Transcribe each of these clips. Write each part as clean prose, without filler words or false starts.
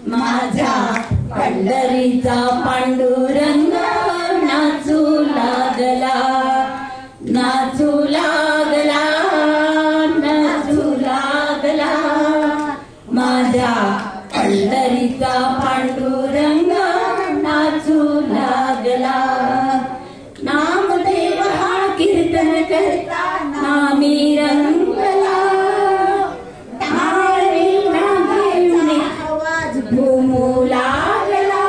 माझ्या पंढरीचा पांडुरंग नाचू लागला, नाचू लागला, नाचू लागला. माझ्या पंढरीचा पांडुरंग नाचू लागला. नामदेव हा कीर्तन करता नामी रंगला. घुमू लागला.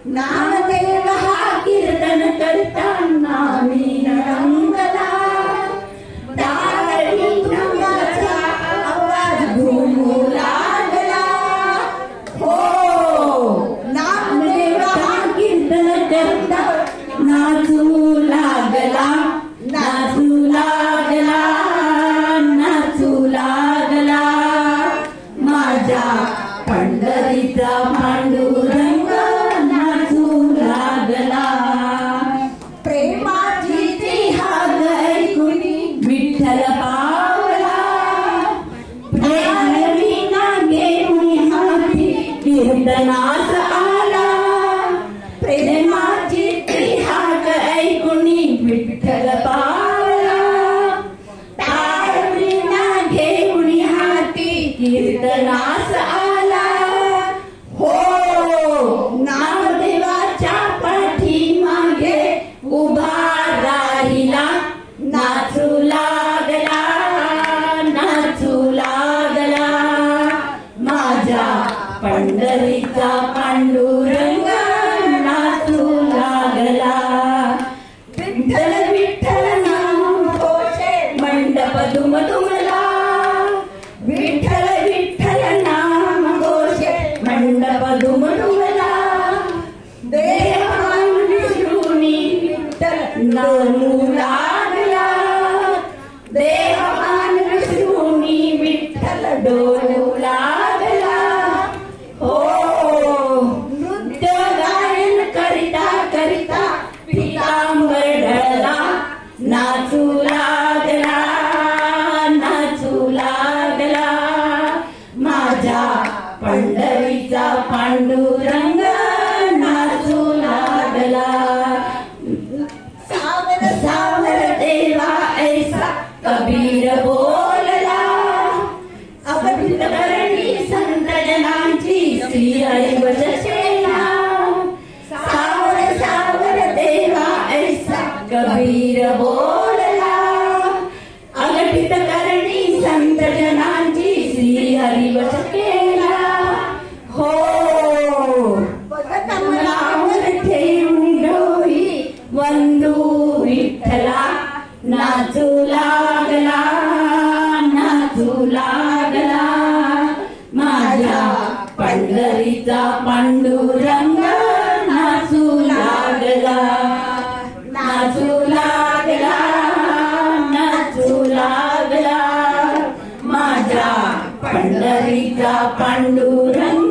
नामदेव हा कीर्तन करता नामी रंगला. दारी नामाचा आवाज घुमू लागला. हो नामदेव हा कीर्तन करता नाचू लागला, नाचू लागला, नाचू लागला. माझ्या पंढरीचा पांडुरंग नाचू लागला. प्रेमाची ती हाक ऐकुनी विठ्ठल पावला. प्रेमविना घेऊन हाती कीर्तनास आला. प्रेमाची ती हाक ऐकुनी विठ्ठल पावला. प्रेमविना घेऊन हाती कीर्तनास आला. हो नामदेवाच्या पाठीमागे उभा राहिला. नाचू लागला, नाचू लागला. माझ्या पंढरीचा पांडुरंग नाचू लागला. विठ्ठल विठ्ठल नाम घोषे मंडप दुमदुमला. विठ्ठल विठ्ठल नाम घोषे मंडप दुमदुमला. देवान विष्णुनी विठ्ठल नामू लागला. देवान विष्णुनी विठ्ठल डोलू लागला. हो नृत्य गायन करिता करिता पितांबर ढळला. नाचू लागला, नाचू लागला. माझ्या पंढरीचा पांडुरंग नाचू लागला. सावर सावर देवा ऐसा कबीर बोलला. अवधित करणी संत जनांची श्री हरी वचसेना. सावर सावर देवा ऐसा कबीर बोलला. अगठित करणी संत जनांची श्री हरी वचसेना. हो कमलावर ठेवून डोही वंदू विठ्ठला. नाचू लागला, नाचू लागला. माझ्या पंढरीचा पांडुरंग नाचू लागला, नाचू लागला, नाचू लागला. माझ्या पंढरीचा पांडुरंग